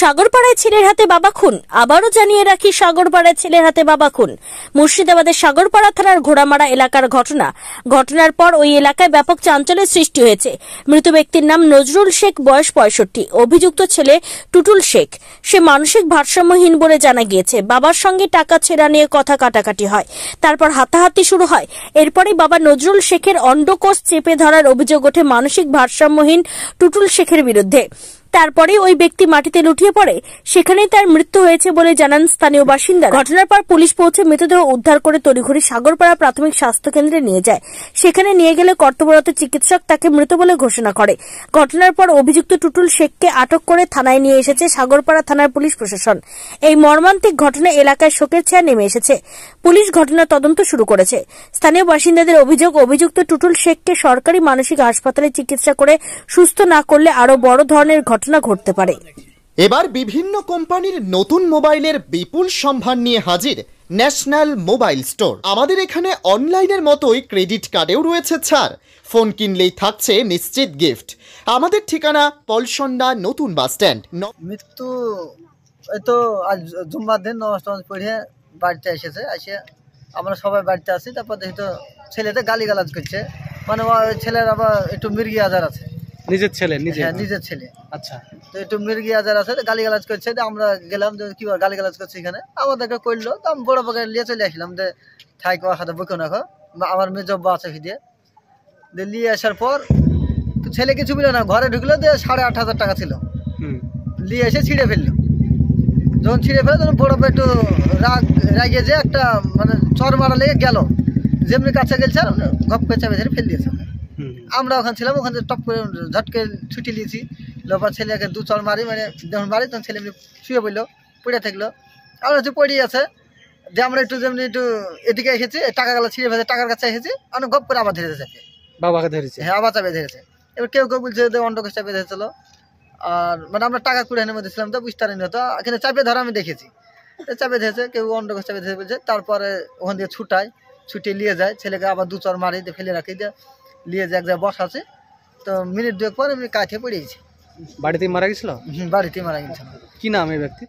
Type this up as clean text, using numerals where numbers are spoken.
সাগরপাড়ায় ছেলের হাতে বাবা খুন। আবারও জানিয়ে রাখি, সাগরপাড়ায় ছেলের হাতে বাবা খুন। মুর্শিদাবাদের সাগরপাড়া থানার ঘোড়ামারা এলাকার ঘটনার পর ওই এলাকায় ব্যাপক চাঞ্চল্যের সৃষ্টি হয়েছে। মৃত ব্যক্তির নাম নজরুল শেখ, বয়স 65। অভিযুক্ত ছেলে টুটুল শেখ। সে মানসিক ভারসাম্যহীন বলে জানা গিয়েছে। বাবার সঙ্গে টাকা ছেঁড়া নিয়ে কথা কাটাকাটি হয়, তারপর হাতাহাতি শুরু হয়। এরপরই বাবা নজরুল শেখের অন্ডকোষ চেপে ধরার অভিযোগ ওঠে মানসিক ভারসাম্যহীন টুটুল শেখের বিরুদ্ধে। তারপরে ওই ব্যক্তি মাটিতে লুটিয়ে পড়ে, সেখানেই তার মৃত্যু হয়েছে বলে জানান স্থানীয় বাসিন্দারা। ঘটনার পর পুলিশ পৌঁছে মৃতদেহ উদ্ধার করে তড়িঘড়ি সাগরপাড়া প্রাথমিক স্বাস্থ্য কেন্দ্রে নিয়ে যায়। সেখানে নিয়ে গেলে কর্তব্যরত চিকিৎসক তাকে মৃত বলে ঘোষণা করে। ঘটনার পর অভিযুক্ত টুটুল শেখকে আটক করে থানায় নিয়ে এসেছে সাগরপাড়া থানার পুলিশ প্রশাসন। এই মর্মান্তিক ঘটনা এলাকায় শোকের ছায়া নেমে এসেছে। পুলিশ ঘটনার তদন্ত শুরু করেছে। স্থানীয় বাসিন্দাদের অভিযোগ, অভিযুক্ত টুটুল শেখকে সরকারি মানসিক হাসপাতালে চিকিৎসা করে সুস্থ না করলে আরো বড় ধরনের ঘটনা ঘটতে পারে। এবার বিভিন্ন কোম্পানির নতুন মোবাইলের বিপুল সম্ভার নিয়ে হাজির ন্যাশনাল মোবাইল স্টোর। আমাদের এখানে অনলাইনের মতোই ক্রেডিট কার্ডেও রয়েছে ছাড়। ফোন কিনলেই থাকছে নিশ্চিত গিফট। আমাদের ঠিকানা পলসন্ডা নতুন বাস স্ট্যান্ড। মৃত্যু এই তো আজ জুম্মার দিন নামাজ পড়ে বাড়িতে এসেছে। আমরা সবাই বাড়িতে আছি। তারপর দেখি তো ছেলেতে গালিগালাজ করছে, মানে ওই ছেলের আবার একটু মির্গি আজার আছে। নিজের ছেলে? নিজের ছেলে। আচ্ছা, তো একটু মির্গি আজার আছে, গালিগালাজ করছে। আমরা গেলাম যে কি গালিগালাজ করছে এখানে, আমাদেরকে করলো। তো আমি বড় বাগান নিয়ে চলে আসলাম যে ঠাই কোয়া খাতে বকে রাখো, আমার মেজব্বা আছে দিয়ে নিয়ে আসার পর ছেলে কিছু বললো না। ঘরে ঢুকলো, দিয়ে 8,500 টাকা ছিল, নিয়ে এসে ছিঁড়ে ফেললো। যখন ছিঁড়ে ফেলে তখন বড় একটু রাগে যে একটা মানে চর মারা লেগে গেল, যেমনি কাছে গেছে গপ করে চাপে ধরে ফেল দিয়েছে। আমরা ওখানে ছিলাম, ওখান থেকে টপ করে ঝটকে ছুটি নিয়েছি। লোপার ছেলেকে 2 চর মারি, মানে যখন মারি তখন ছেলে এমনি শুয়ে পড়লো, পড়ে থাকলো। আমরা একটু পড়িয়ে আছে যে আমরা একটু যেমনি একটু এদিকে এসেছি, টাকাগুলো ছিঁড়ে ফেলে টাকার কাছে এসেছি, অনেক গপ করে আবার ধরেছে চাপে। বাবাকে ধরেছে? হ্যাঁ, আবার চাপে ধরেছে। এবার কেউ কেউ বলছে যে অন্ডকোষ চাপে ধরেছিল। আর মানে আমরা টাকা কুড়ানোর মধ্যে ছিলাম, তো বুঝতে পারিনি। তো এখানে চাপে ধরা আমি দেখেছি, চাপে ধরেছে, কেউ অন্ডকোষ চাপে ধরে বলছে। তারপরে ওখান দিয়ে ছুটে নিয়ে যায় ছেলেকে, আবার 2 চর মারি দিয়ে ফেলে রাখি, দিয়ে নিয়ে যায় এক জায়গায় বসাছে। তো মিনিট 2 পর এমনি কাঠে পড়েছি। বাড়িতেই মারা গেছিল? বাড়িতেই মারা গেছিল। কি নাম এই ব্যক্তি?